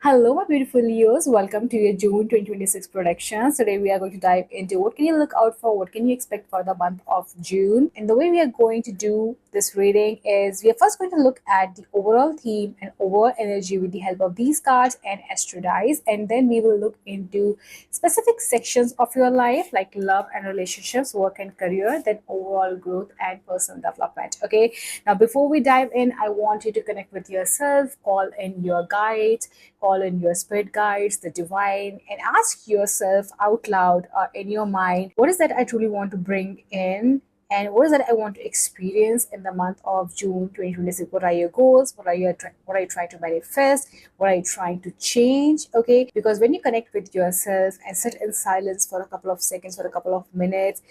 Hello, my beautiful viewers. Welcome to your June 2026 productions. Today, we are going to dive into what can you look out for, what can you expect for the month of June. And the way we are going to do this reading is we are first going to look at the overall theme and overall energy with the help of these cards and astro dice. And then we will look into specific sections of your life like love and relationships, work and career, then overall growth and personal development. Okay. Now, before we dive in, I want you to connect with yourself, call in your guides, call in your spirit guides, the divine, and ask yourself out loud or in your mind, what is that I truly want to bring in? And what is that I want to experience in the month of June 2026? What are your goals? What are you trying to manifest? What are you trying to change? Okay, because when you connect with yourself and sit in silence for a couple of seconds, for a couple of minutes,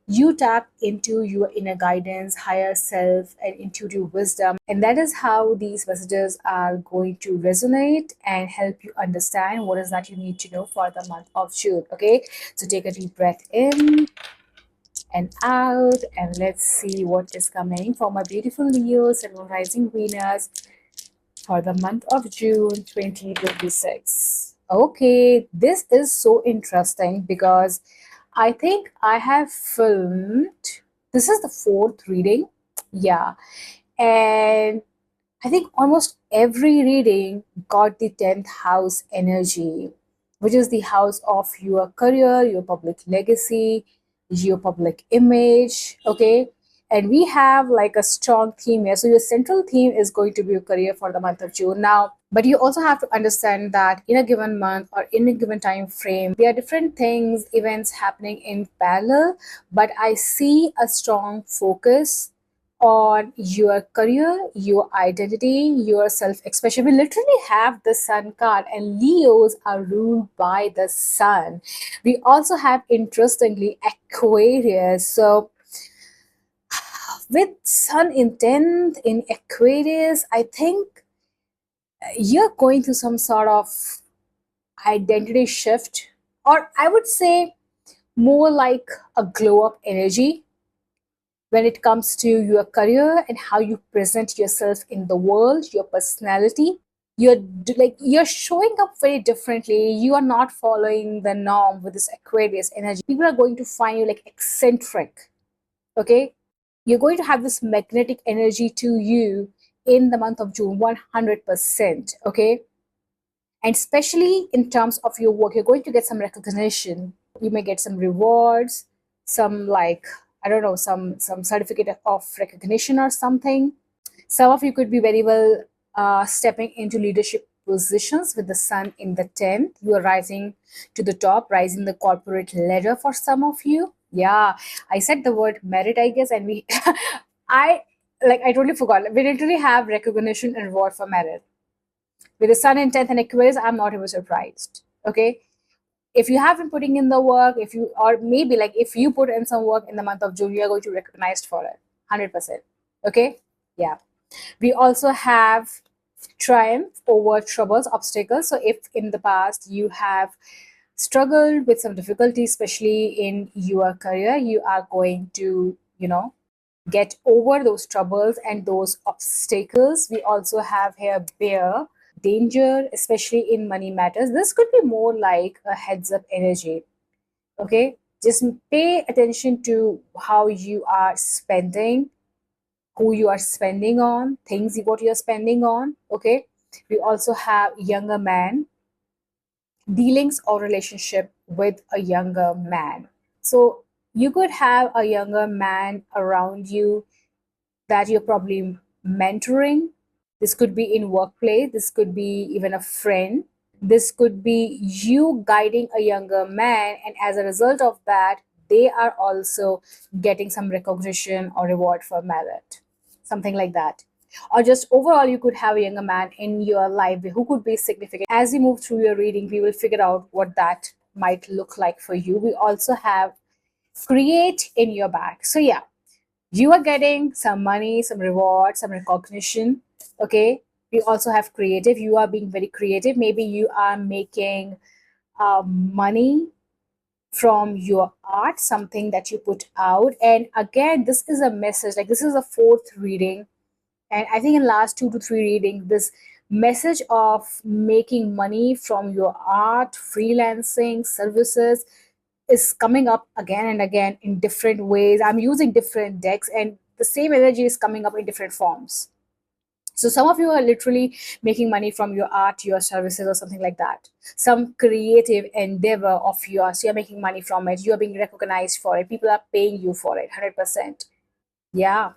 you tap into your inner guidance, higher self, and intuitive wisdom. And that is how these messages are going to resonate and help you understand what is that you need to know for the month of June. Okay, so take a deep breath in and out, and let's see what is coming for my beautiful Leos and rising Venus for the month of June 2026. Okay, this is so interesting because I think I have filmed. This is the fourth reading. Yeah. And I think almost every reading got the 10th house energy, which is the house of your career, your public legacy, your public image. Okay. And we have like a strong theme here. So your central theme is going to be your career for the month of June. Now, but you also have to understand that in a given month or in a given time frame, there are different things, events happening in parallel. But I see a strong focus on your career, your identity, your self expression. We literally have the sun card, and Leos are ruled by the sun. We also have, interestingly, Aquarius. So, with sun in 10th in Aquarius, I think you're going through some sort of identity shift, or I would say more like a glow up energy when it comes to your career and how you present yourself in the world, your personality. You're showing up very differently. You are not following the norm with this Aquarius energy. People are going to find you like eccentric. Okay, you're going to have this magnetic energy to you in the month of June, 100%. Okay, and especially in terms of your work, you're going to get some recognition. You may get some rewards, some, like, I don't know, some certificate of recognition or something. Some of you could be very well stepping into leadership positions with the sun in the 10th. You are rising to the top, rising the corporate ladder for some of you. Yeah, I said the word merit, I guess, and we I I totally forgot. We literally have recognition and reward for merit. With the sun in 10th and Aquarius, I'm not even surprised. Okay. If you have been putting in the work, if you, or maybe like if you put in some work in the month of June, you are going to be recognized for it. 100%. Okay. Yeah. We also have triumph over troubles, obstacles. So if in the past you have struggled with some difficulty, especially in your career, you are going to, get over those troubles and those obstacles. We also have here bear, danger, especially in money matters. This could be more like a heads up energy. Okay, just pay attention to how you are spending, who you are spending on, things what you're spending on. Okay, we also have younger man, dealings or relationship with a younger man. So you could have a younger man around you that you're probably mentoring. This could be in workplace, this could be even a friend, this could be you guiding a younger man, and as a result of that, they are also getting some recognition or reward for merit, something like that. Or just overall, you could have a younger man in your life who could be significant. As we move through your reading, we will figure out what that might look like for you. We also have create in your back. So yeah, you are getting some money, some reward, some recognition. Okay, we also have creative. You are being very creative. Maybe you are making money from your art, something that you put out. And again, this is a message, like this is a fourth reading, and I think in last 2 to 3 readings, this message of making money from your art, freelancing, services is coming up again and again in different ways. I'm using different decks, and the same energy is coming up in different forms. So some of you are literally making money from your art, your services, or something like that. Some creative endeavor of yours, you're making money from it. You're being recognized for it. People are paying you for it, 100%. Yeah.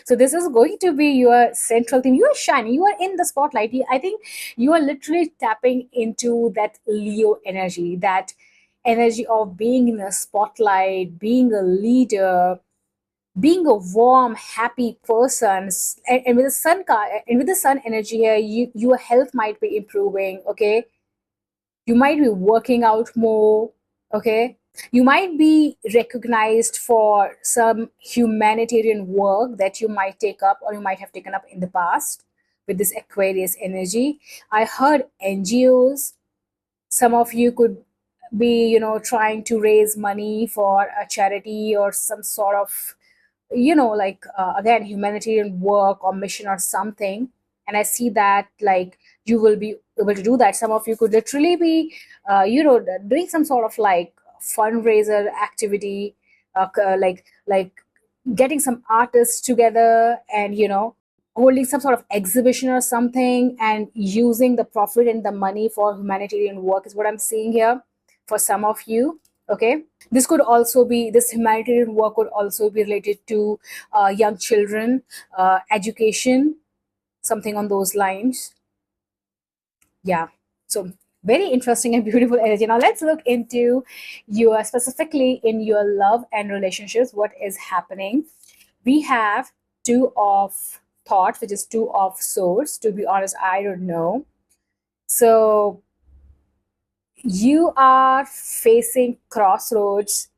So this is going to be your central theme. You are shining. You are in the spotlight. I think you are literally tapping into that Leo energy, that energy of being in a spotlight, being a leader, being a warm, happy person. And with the sun card and with the sun energy here, your health might be improving. Okay, you might be working out more. Okay, you might be recognized for some humanitarian work that you might take up or you might have taken up in the past with this Aquarius energy. I heard NGOs. Some of you could be, trying to raise money for a charity or some sort of, like, again, humanitarian work or mission or something. And I see that, like, you will be able to do that. Some of you could literally be, doing some sort of like fundraiser activity, like getting some artists together and, holding some sort of exhibition or something and using the profit and the money for humanitarian work is what I'm seeing here for some of you. Okay, this humanitarian work could also be related to young children, education, something on those lines. Yeah. So very interesting and beautiful energy. Now let's look into your, specifically in your love and relationships, what is happening. We have two of thought, which is two of swords. To be honest, I don't know. So you are facing crossroads,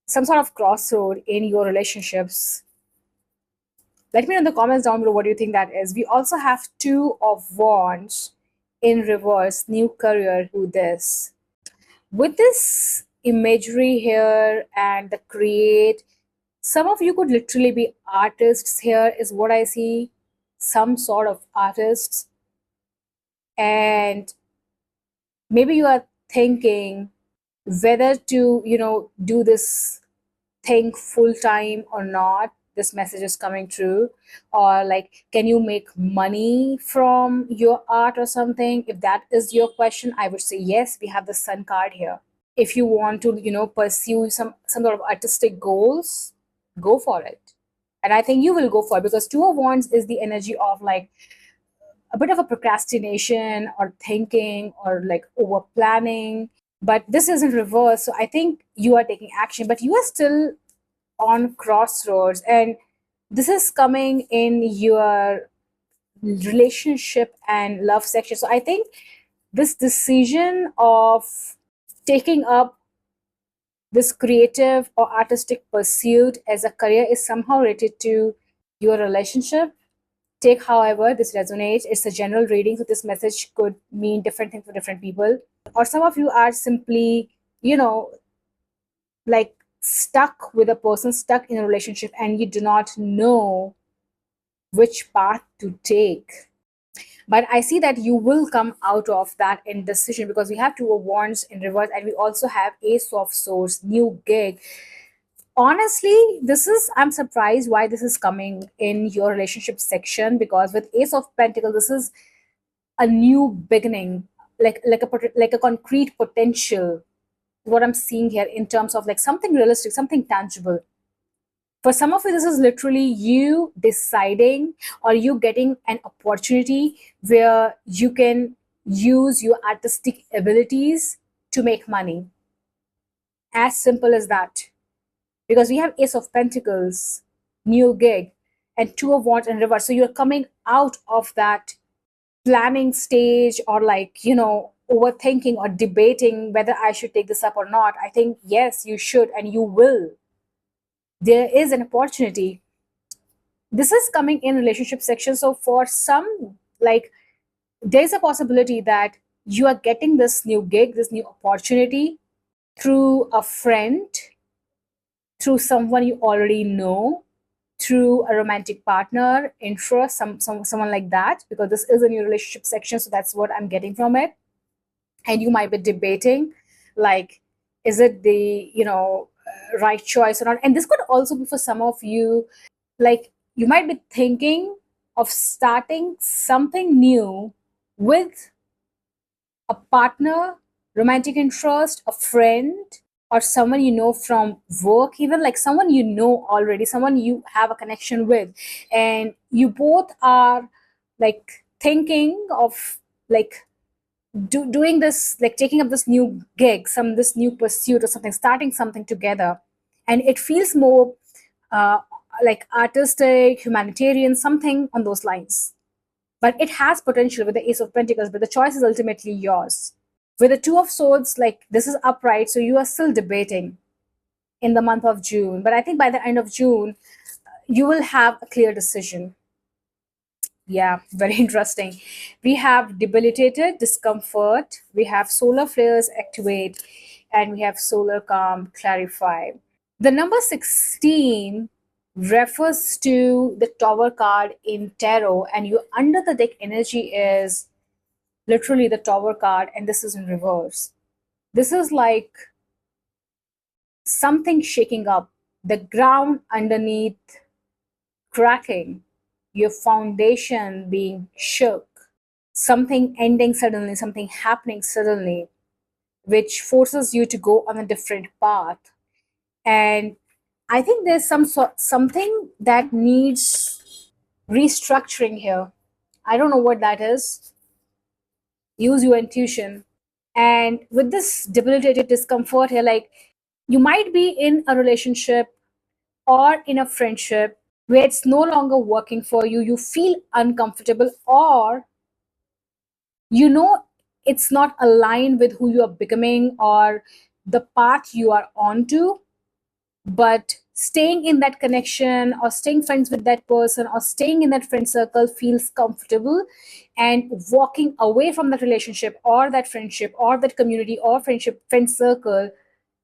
some sort of crossroad in your relationships. Let me know in the comments down below what do you think that is. We also have two of wands in reverse, new career to this. With this imagery here and the create, some of you could literally be artists here, is what I see. Some sort of artists. And maybe you are thinking whether to, do this thing full time or not. This message is coming through. Or like, can you make money from your art or something? If that is your question, I would say yes. We have the sun card here. If you want to, pursue some sort of artistic goals, go for it. And I think you will go for it, because two of wands is the energy of like a bit of a procrastination or thinking or like over planning. But this is in reverse, so I think you are taking action, but you are still on crossroads. And this is coming in your relationship and love section. So I think this decision of taking up this creative or artistic pursuit as a career is somehow related to your relationship. Take however this resonates. It's a general reading, so this message could mean different things for different people. Or some of you are simply, like stuck with a person, stuck in a relationship, and you do not know which path to take. But I see that you will come out of that indecision, because we have two of wands in reverse and we also have ace of swords, new gig. Honestly, I'm surprised why this is coming in your relationship section, because with ace of pentacles, this is a new beginning, like a concrete potential, what I'm seeing here, in terms of like something realistic, something tangible. For some of you, this is literally you deciding or you getting an opportunity where you can use your artistic abilities to make money. As simple as that. Because we have ace of pentacles, new gig, and two of wands in reverse. So you're coming out of that planning stage, or like, overthinking or debating whether I should take this up or not. I think yes, you should, and you will. There is an opportunity. This is coming in relationship section. So for some, like, there's a possibility that you are getting this new gig, this new opportunity through a friend, through someone you already know, through a romantic partner, interest, someone like that, because this is a new relationship section, so that's what I'm getting from it. And you might be debating, like, is it the right choice or not? And this could also be for some of you, like, you might be thinking of starting something new with a partner, romantic interest, a friend, or someone you know from work, even like someone you know already, someone you have a connection with, and you both are like thinking of like doing this, like taking up this new gig, this new pursuit or something, starting something together, and it feels more uh, like artistic, humanitarian, something on those lines. But it has potential with the Ace of Pentacles, but the choice is ultimately yours. With the Two of Swords, like this is upright, so you are still debating in the month of June. But I think by the end of June, you will have a clear decision. Yeah, very interesting. We have debilitated, discomfort, we have solar flares activate, and we have solar calm, clarify. The number 16 refers to the Tower card in tarot, and your under the deck energy is literally the Tower card, and this is in reverse. This is like something shaking up, the ground underneath cracking, your foundation being shook, something ending suddenly, something happening suddenly, which forces you to go on a different path. And I think there's something that needs restructuring here. I don't know what that is. Use your intuition. And with this debilitated discomfort here, like you might be in a relationship or in a friendship where it's no longer working for you, you feel uncomfortable, or you know it's not aligned with who you are becoming or the path you are on to, but staying in that connection or staying friends with that person or staying in that friend circle feels comfortable, and walking away from that relationship or that friendship or that community or friendship friend circle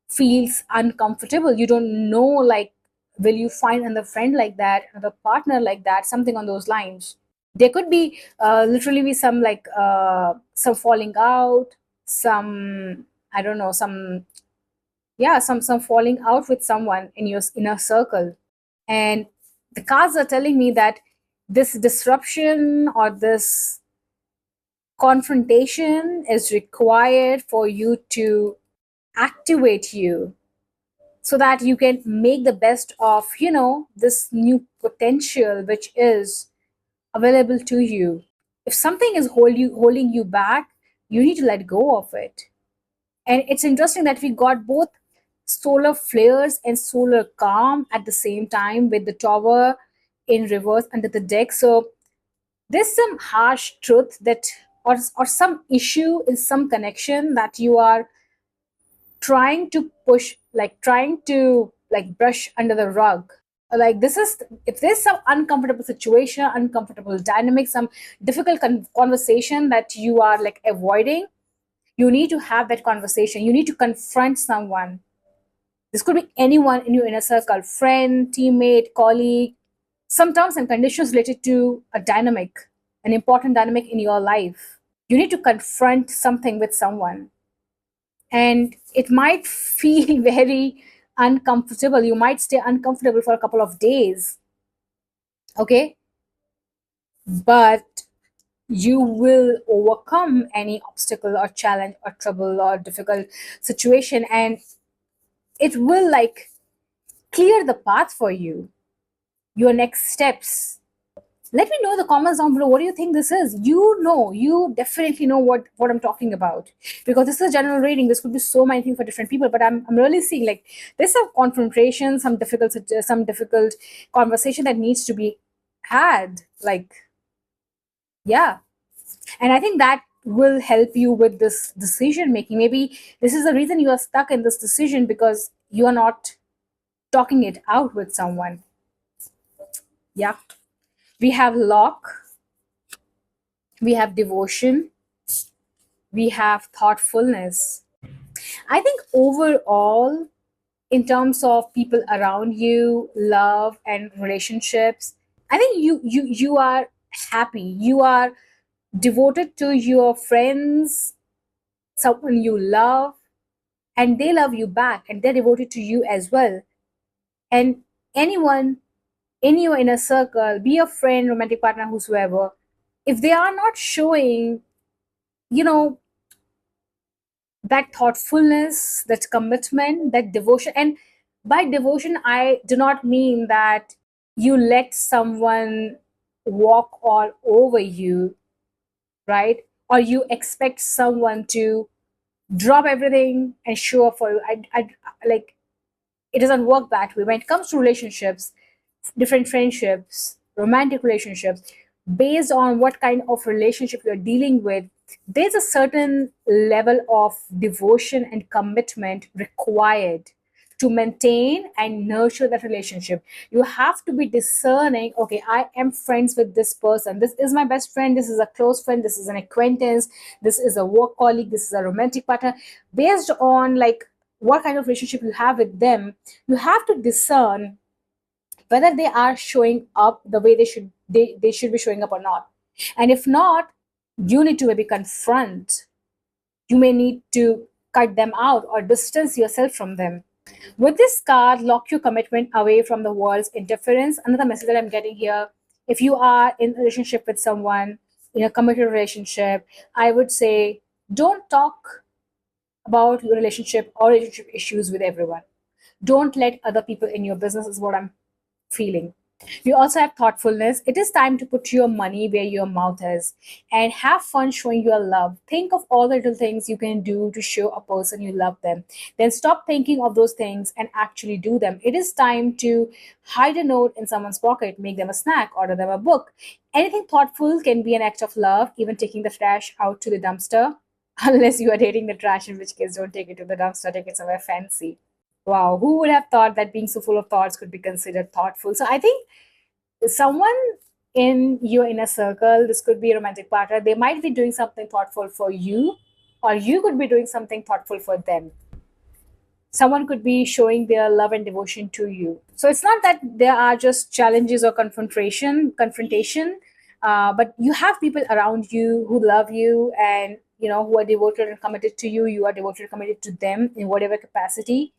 feels uncomfortable. You don't know, like, will you find another friend like that, another partner like that, something on those lines. There could be literally be some falling out, some, I don't know, some, yeah, some falling out with someone in your inner circle. And the cards are telling me that this disruption or this confrontation is required for you to activate you, so that you can make the best of this new potential which is available to you. If something is holding you back, you need to let go of it. And it's interesting that we got both solar flares and solar calm at the same time with the Tower in reverse under the deck. So there's some harsh truth that, or some issue in some connection that you are trying to push, like trying to like brush under the rug. Like this is, if there's some uncomfortable situation, uncomfortable dynamic, some difficult conversation that you are like avoiding, you need to have that conversation. You need to confront someone. This could be anyone in your inner circle, friend, teammate, colleague, some terms and conditions related to a dynamic, an important dynamic in your life. You need to confront something with someone. And it might feel very uncomfortable. You might stay uncomfortable for a couple of days. Okay. But you will overcome any obstacle or challenge or trouble or difficult situation, and it will like clear the path for you, your next steps. Let me know in the comments down below, what do you think this is? You definitely know what I'm talking about, because this is a general reading. This could be so many things for different people, but I'm really seeing like there's some confrontation, some difficult conversation that needs to be had, like, yeah. And I think that will help you with this decision making. Maybe this is the reason you are stuck in this decision, because you are not talking it out with someone. Yeah. We have lock, we have devotion, we have thoughtfulness. I think overall in terms of people around you, love and relationships. I think you are happy, you are devoted to your friends, someone you love, and they love you back and they're devoted to you as well. And anyone in your inner circle, be a friend, romantic partner, whosoever, if they are not showing, you know, that thoughtfulness, that commitment, that devotion. And by devotion, I do not mean that you let someone walk all over you, right? Or you expect someone to drop everything and show up for you. I like it doesn't work that way when it comes to relationships, different friendships, romantic relationships, based on what kind of relationship you're dealing with, there's a certain level of devotion and commitment required to maintain and nurture that relationship. You have to be discerning, okay, I am friends with this person. This is my best friend, this is a close friend, this is an acquaintance, this is a work colleague, this is a romantic partner. Based on like what kind of relationship you have with them, you have to discern whether they are showing up the way they should be showing up or not. And if not, you need to maybe confront, you may need to cut them out or distance yourself from them. With this card, lock your commitment away from the world's interference. Another message that I'm getting here, if you are in a relationship with someone, in a committed relationship, I would say don't talk about your relationship or relationship issues with everyone. Don't let other people in your business, is what I'm feeling. You also have thoughtfulness. It is time to put your money where your mouth is and have fun showing your love. Think of all the little things you can do to show a person you love them. Then stop thinking of those things and actually do them. It is time to hide a note in someone's pocket, make them a snack, order them a book. Anything thoughtful can be an act of love, even taking the trash out to the dumpster. Unless you are dating the trash, in which case, don't take it to the dumpster, take it somewhere fancy. Wow, who would have thought that being so full of thoughts could be considered thoughtful? So I think someone in your inner circle, this could be a romantic partner, they might be doing something thoughtful for you, or you could be doing something thoughtful for them. Someone could be showing their love and devotion to you. So it's not that there are just challenges or confrontation, but you have people around you who love you and who are devoted and committed to you. You are devoted and committed to them in whatever capacity.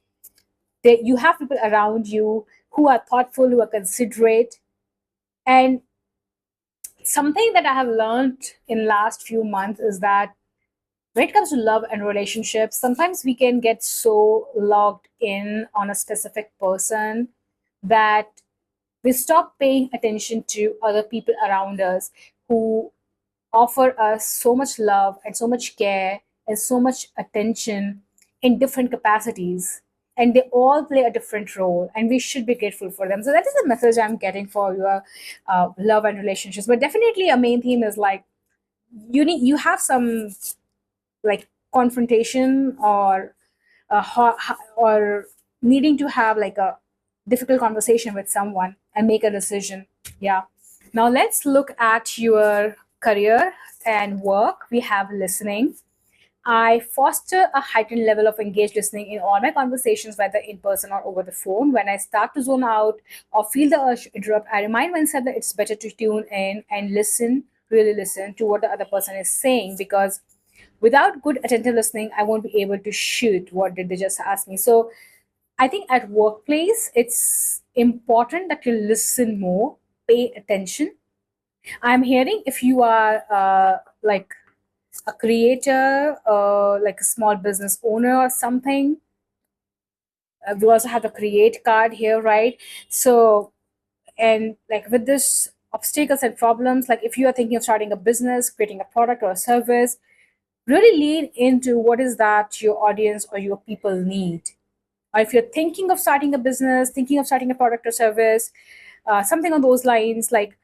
You have people around you who are thoughtful, who are considerate. And something that I have learned in last few months is that when it comes to love and relationships, sometimes we can get so logged in on a specific person that we stop paying attention to other people around us who offer us so much love and so much care and so much attention in different capacities. And they all play a different role, and we should be grateful for them. So that is the message I'm getting for your love and relationships. But definitely, a main theme is like you have some like confrontation or or needing to have like a difficult conversation with someone and make a decision. Yeah. Now let's look at your career and work. We have listening. I foster a heightened level of engaged listening in all my conversations, whether in person or over the phone. When I start to zone out or feel the urge to interrupt, I remind myself that it's better to tune in and listen, really listen to what the other person is saying, because without good attentive listening, I won't be able to shoot what did they just ask me. So I think at workplace, it's important that you listen more, pay attention. I'm hearing if you are like a creator, like a small business owner or something. We also have the create card here, right? So, and like with this obstacles and problems, like if you are thinking of starting a business, creating a product or a service, really lean into what is that your audience or your people need. Or if you're thinking of starting a business, thinking of starting a product or service, something on those lines, like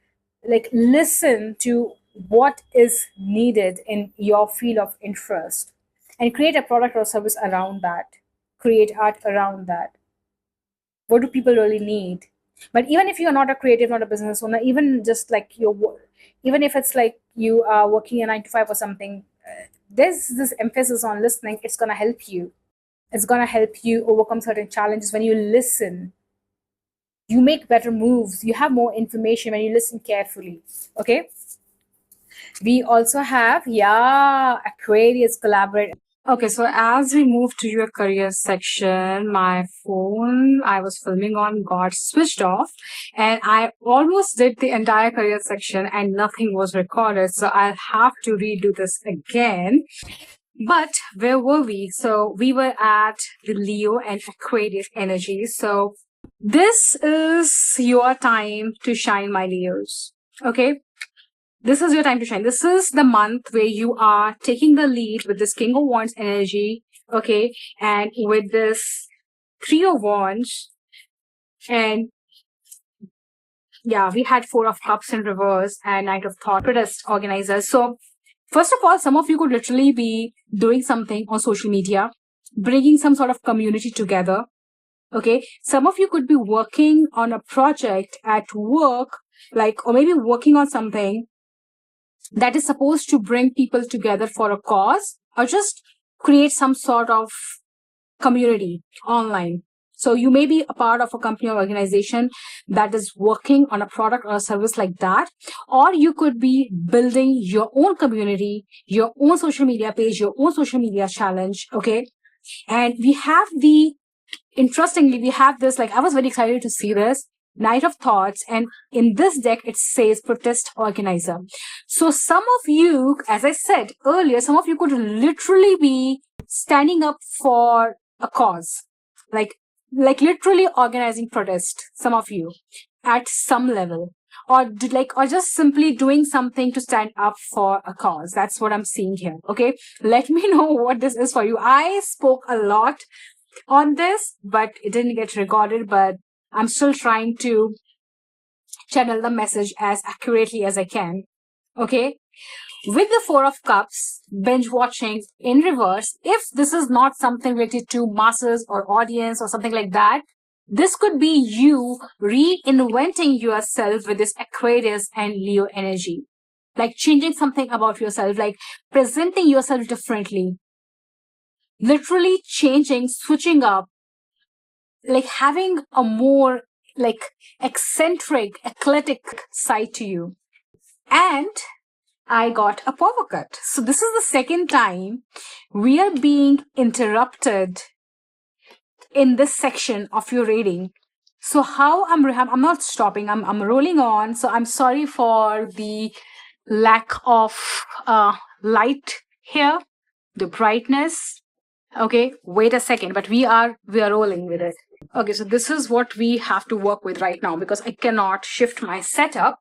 listen to what is needed in your field of interest and create a product or service around that, create art around that. What do people really need? But even if you're not a creative, not a business owner, even just like even if it's like you are working a 9 to 5 or something, there's this emphasis on listening. It's going to help you. It's going to help you overcome certain challenges. When you listen, you make better moves, you have more information when you listen carefully. Okay, we also have, yeah, Aquarius collaborate. Okay, so as we move to your career section, my phone I was filming on got switched off, and I almost did the entire career section and nothing was recorded. So I'll have to redo this again. But where were we? So we were at the Leo and Aquarius energy. So this is your time to shine, my Leos. Okay, this is your time to shine. This is the month where you are taking the lead with this King of Wands energy, okay, and with this Three of Wands, and yeah, we had Four of Cups in reverse and Knight of Thought, protest organizers. So first of all, some of you could literally be doing something on social media, bringing some sort of community together. Okay, some of you could be working on a project at work, like, or maybe working on something that is supposed to bring people together for a cause, or just create some sort of community online. So you may be a part of a company or organization that is working on a product or a service like that, or you could be building your own community, your own social media page, your own social media challenge. Okay, and we have interestingly, we have this, like, I was very excited to see this Knight of Thoughts, and in this deck it says protest organizer. So some of you, as I said earlier, some of you could literally be standing up for a cause, like literally organizing protest, some of you at some level, or or just simply doing something to stand up for a cause. That's what I'm seeing here. Okay, let me know what this is for you. I spoke a lot on this, but it didn't get recorded, but I'm still trying to channel the message as accurately as I can. Okay, with the Four of Cups, binge watching in reverse, if this is not something related to masses or audience or something like that, this could be you reinventing yourself with this Aquarius and Leo energy, like changing something about yourself, like presenting yourself differently, literally changing, switching up, like having a more like eccentric, eclectic side to you. And I got a power cut. So this is the second time we are being interrupted in this section of your reading. So how I'm not stopping. I'm rolling on. So I'm sorry for the lack of light here, the brightness. Okay, wait a second, but we are rolling with it. Okay, so this is what we have to work with right now because I cannot shift my setup.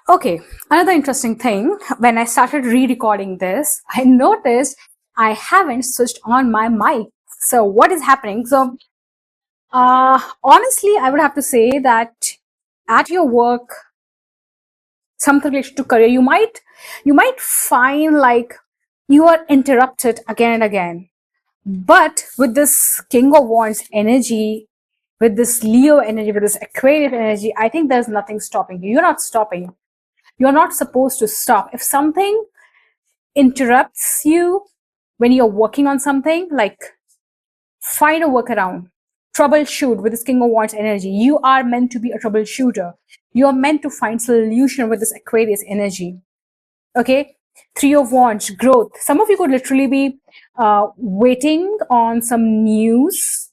Okay, another interesting thing, when I started re-recording this, I noticed I haven't switched on my mic. So what is happening? So honestly, I would have to say that at your work, something related to career, you might find like you are interrupted again and again. But with this King of Wands energy, with this Leo energy, with this Aquarius energy, I think there's nothing stopping you. You're not stopping. You're not supposed to stop. If something interrupts you when you're working on something, like, find a workaround. Troubleshoot with this King of Wands energy. You are meant to be a troubleshooter. You are meant to find solution with this Aquarius energy. Okay, Three of Wands, growth. Some of you could literally be waiting on some news.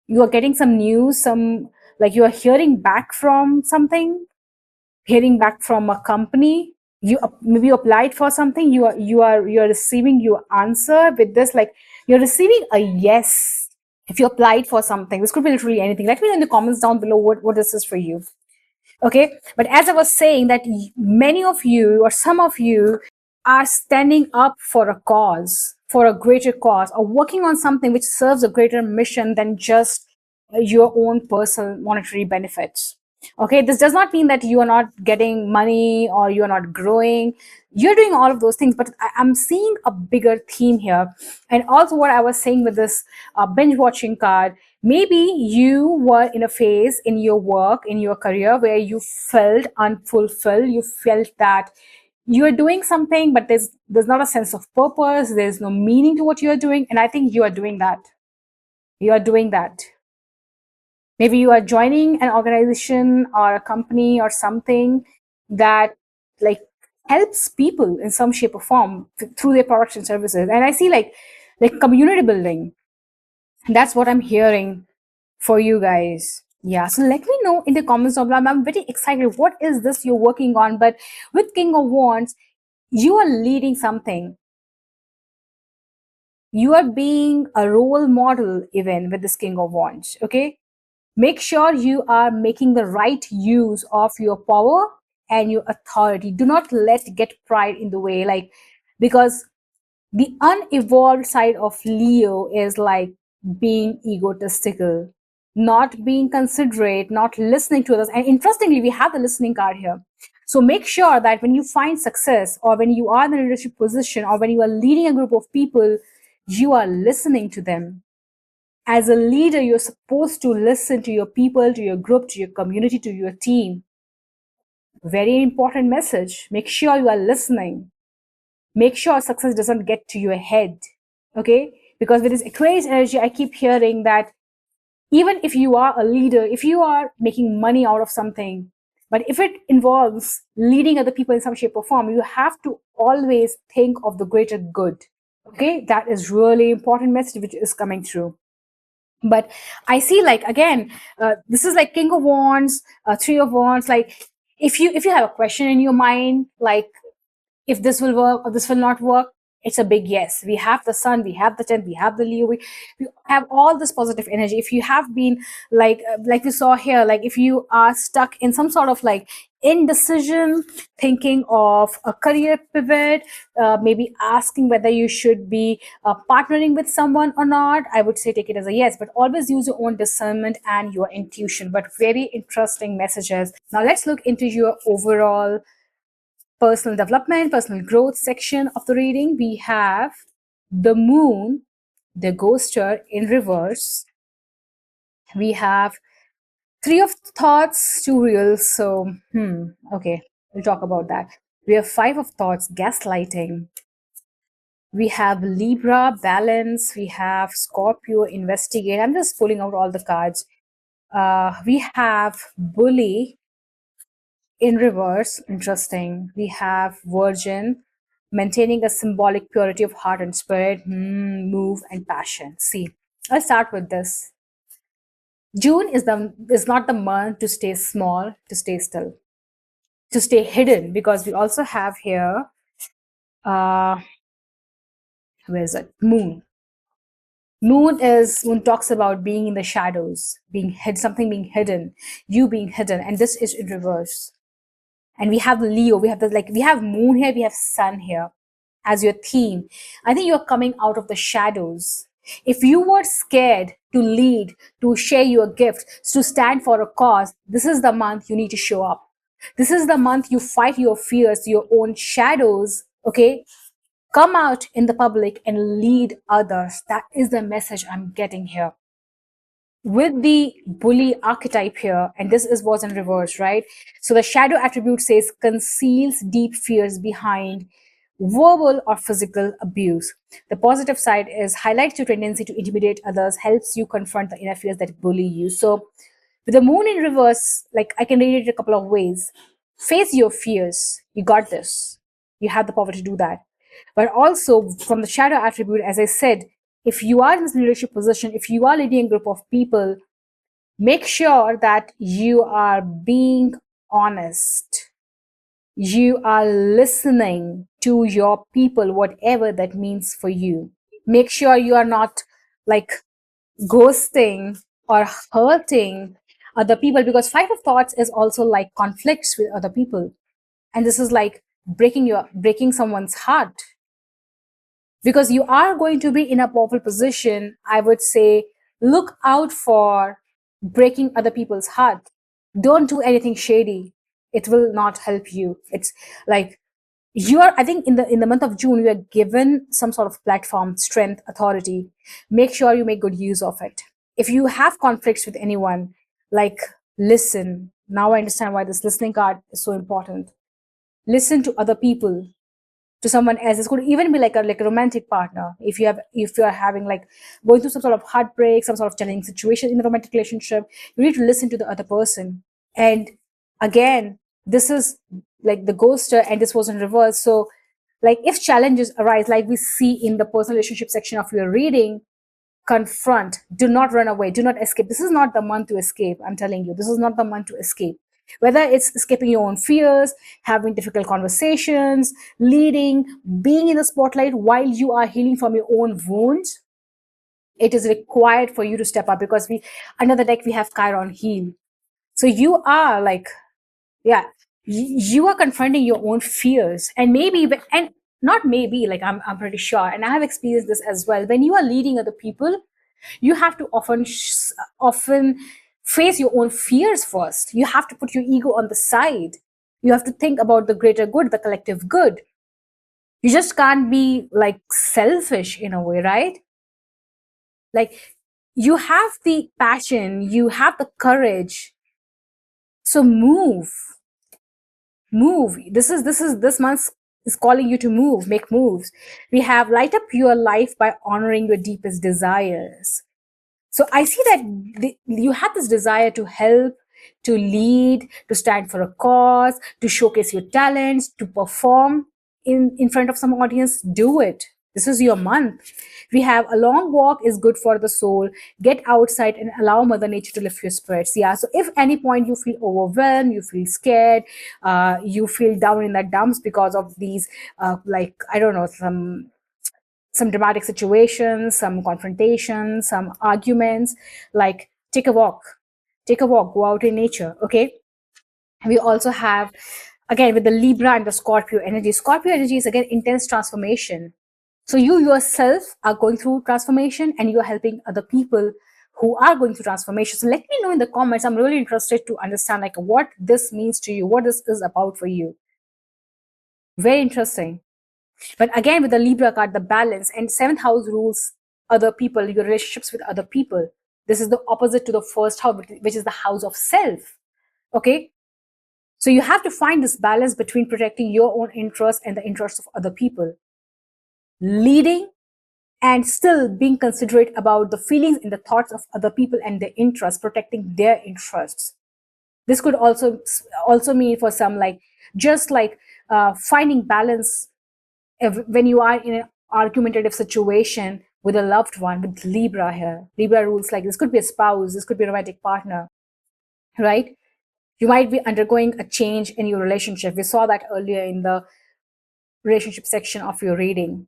You are getting some news, like you are hearing back from something, hearing back from a company. You maybe applied for something. You're receiving your answer with this, like you're receiving a yes. If you applied for something, this could be literally anything. Let me know in the comments down below what this is for you. Okay, but as I was saying, that many of you or some of you are standing up for a cause, for a greater cause, or working on something which serves a greater mission than just your own personal monetary benefits. Okay, this does not mean that you are not getting money or you are not growing. You're doing all of those things, but I'm seeing a bigger theme here. And also what I was saying with this binge watching card, maybe you were in a phase in your work, in your career, where you felt unfulfilled. You felt that you are doing something, but there's not a sense of purpose. There's no meaning to what you are doing. And I think you are doing that. You are doing that. Maybe you are joining an organization or a company or something that like helps people in some shape or form through their products and services. And I see like community building. That's what I'm hearing for you guys. Yeah, so let me know in the comments down below. I'm very excited. What is this you're working on? But with King of Wands, you are leading something. You are being a role model even with this King of Wands. Okay, make sure you are making the right use of your power and your authority. Do not let get pride in the way, like, because the unevolved side of Leo is like being egotistical, not being considerate, not listening to others. And interestingly, we have the listening card here. So make sure that when you find success, or when you are in a leadership position, or when you are leading a group of people, you are listening to them. As a leader, you're supposed to listen to your people, to your group, to your community, to your team. Very important message. Make sure you are listening. Make sure success doesn't get to your head. Okay? Because with this Aquarius energy, I keep hearing that even if you are a leader, if you are making money out of something, but if it involves leading other people in some shape or form, you have to always think of the greater good. Okay? That is really important message which is coming through. But I see, like, again, this is like King of Wands, Three of Wands. Like, if you have a question in your mind, like if this will work or this will not work, it's a big yes. We have the Sun, we have the 10th, we have the Leo, we have all this positive energy. If you have been like we saw here, like if you are stuck in some sort of like indecision, thinking of a career pivot, maybe asking whether you should be partnering with someone or not, I would say take it as a yes, but always use your own discernment and your intuition. But very interesting messages. Now let's look into your overall personal development, personal growth section of the reading. We have the Moon, the Ghoster in reverse. We have Three of Thoughts, two reals. So, okay, we'll talk about that. We have Five of Thoughts, gaslighting. We have Libra, balance. We have Scorpio, investigate. I'm just pulling out all the cards. We have Bully in reverse. Interesting. We have Virgin, maintaining a symbolic purity of heart and spirit, move and passion. See, let's start with this. June is not the month to stay small, to stay still, to stay hidden, because we also have here, uh, where is it? Moon. Moon talks about being in the shadows, being hid, something being hidden, you being hidden, and this is in reverse. And we have Leo, we have Moon here, we have Sun here as your theme. I think you're coming out of the shadows. If you were scared to lead, to share your gift, to stand for a cause, this is the month you need to show up. This is the month you fight your fears, your own shadows, okay? Come out in the public and lead others. That is the message I'm getting here. With the bully archetype here, and this is what's in reverse, right? So the shadow attribute says conceals deep fears behind verbal or physical abuse. The positive side is highlights your tendency to intimidate others, helps you confront the inner fears that bully you. So with the moon in reverse, like I can read it a couple of ways. Face your fears. You got this. You have the power to do that. But also from the shadow attribute, as I said, if you are in this leadership position, if you are leading a group of people, make sure that you are being honest. You are listening to your people, whatever that means for you. Make sure you are not like ghosting or hurting other people, because Five of Thoughts is also like conflicts with other people. And this is like breaking someone's heart, because you are going to be in a powerful position. I would say look out for breaking other people's heart. Don't do anything shady. It will not help you. It's like you are, I think, in the month of June, you are given some sort of platform, strength, authority. Make sure you make good use of it. If you have conflicts with anyone, like, listen. Now I understand why this listening card is so important. Listen to other people. to someone else. This could even be like a romantic partner. If you are having like going through some sort of heartbreak, some sort of challenging situation in a romantic relationship, you need to listen to the other person. And again, this is like the ghoster, and this was in reverse. So like if challenges arise, like we see in the personal relationship section of your reading, confront, do not run away, do not escape. This is not the month to escape. I'm telling you, this is not the month to escape. Whether it's escaping your own fears, having difficult conversations, leading, being in the spotlight while you are healing from your own wounds, it is required for you to step up, because we under the deck we have Chiron heal. So you are like, yeah, you are confronting your own fears, and maybe, and not maybe, like I'm pretty sure, and I have experienced this as well. When you are leading other people, you have to often face your own fears first. You have to put your ego on the side. You have to think about the greater good, the collective good. You just can't be like selfish in a way, right? Like, you have the passion, you have the courage, so move. This month is calling you to move, make moves. We have light up your life by honoring your deepest desires. So I see that you have this desire to help, to lead, to stand for a cause, to showcase your talents, to perform in front of some audience. Do it. This is your month. We have a long walk is good for the soul. Get outside and allow Mother Nature to lift your spirits. Yeah. So if any point you feel overwhelmed, you feel scared, you feel down in the dumps because of these, like, I don't know, some dramatic situations, some confrontations, some arguments, like take a walk. Take a walk, go out in nature, okay? We also have, again, with the Libra and the Scorpio energy. Scorpio energy is again intense transformation. So you yourself are going through transformation, and you're helping other people who are going through transformation. So let me know in the comments. I'm really interested to understand like what this means to you, what this is about for you. Very interesting. But again, with the Libra card, the balance, and seventh house rules other people, your relationships with other people. This is the opposite to the first house, which is the house of self. Okay. So you have to find this balance between protecting your own interests and the interests of other people, leading and still being considerate about the feelings and the thoughts of other people and their interests, protecting their interests. This could also mean for some like just like finding balance when you are in an argumentative situation with a loved one. With Libra here, Libra rules like this could be a spouse, this could be a romantic partner, right? You might be undergoing a change in your relationship. We saw that earlier in the relationship section of your reading.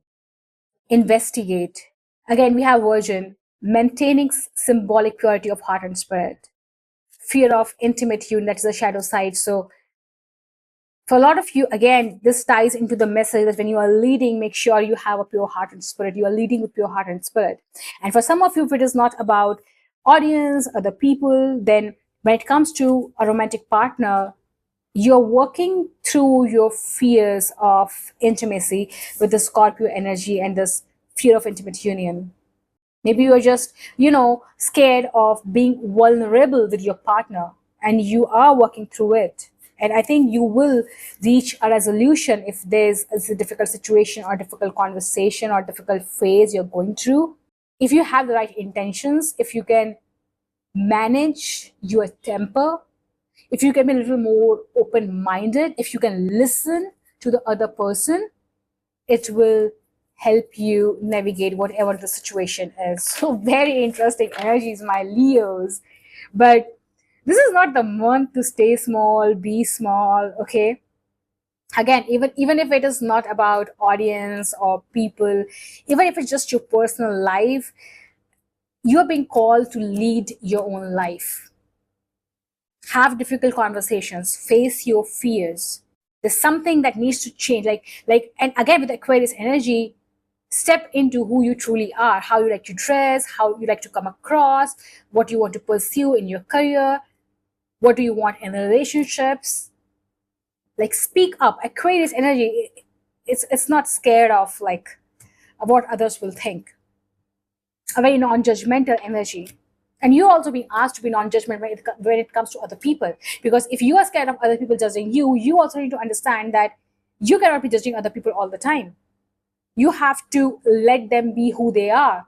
Investigate. Again, we have Virgin, maintaining symbolic purity of heart and spirit. Fear of intimate union, that is the shadow side. So for a lot of you, again, this ties into the message that when you are leading, make sure you have a pure heart and spirit. You are leading with pure heart and spirit. And for some of you, if it is not about audience, other people, then when it comes to a romantic partner, you're working through your fears of intimacy with the Scorpio energy and this fear of intimate union. Maybe you're just, scared of being vulnerable with your partner, and you are working through it. And I think you will reach a resolution if there's a difficult situation or difficult conversation or difficult phase you're going through. If you have the right intentions, if you can manage your temper, if you can be a little more open minded, if you can listen to the other person, it will help you navigate whatever the situation is. So, very interesting energies, my Leos. But this is not the month to stay small, be small, okay? Again, even if it is not about audience or people, even if it's just your personal life, you're being called to lead your own life. Have difficult conversations, face your fears. There's something that needs to change. And again, with Aquarius energy, step into who you truly are, how you like to dress, how you like to come across, what you want to pursue in your career, what do you want in relationships. Like, speak up. Aquarius energy, it's not scared of like what others will think. A very non-judgmental energy. And you also being asked to be non-judgmental when it comes to other people. Because if you are scared of other people judging you, you also need to understand that You cannot be judging other people all the time. You have to let them be who they are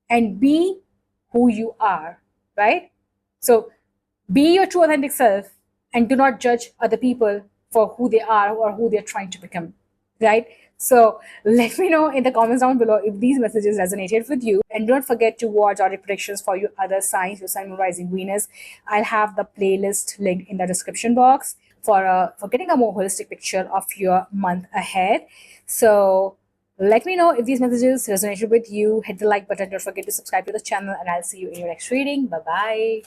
and be who you are, right? So be your true authentic self and do not judge other people for who they are or who they're trying to become, right? So let me know in the comments down below if these messages resonated with you. And don't forget to watch our predictions for your other signs, your Sun, Moon, Rising, Venus. I'll have the playlist linked in the description box for getting a more holistic picture of your month ahead. So let me know if these messages resonated with you. Hit the like button. Don't forget to subscribe to the channel, and I'll see you in your next reading. Bye bye.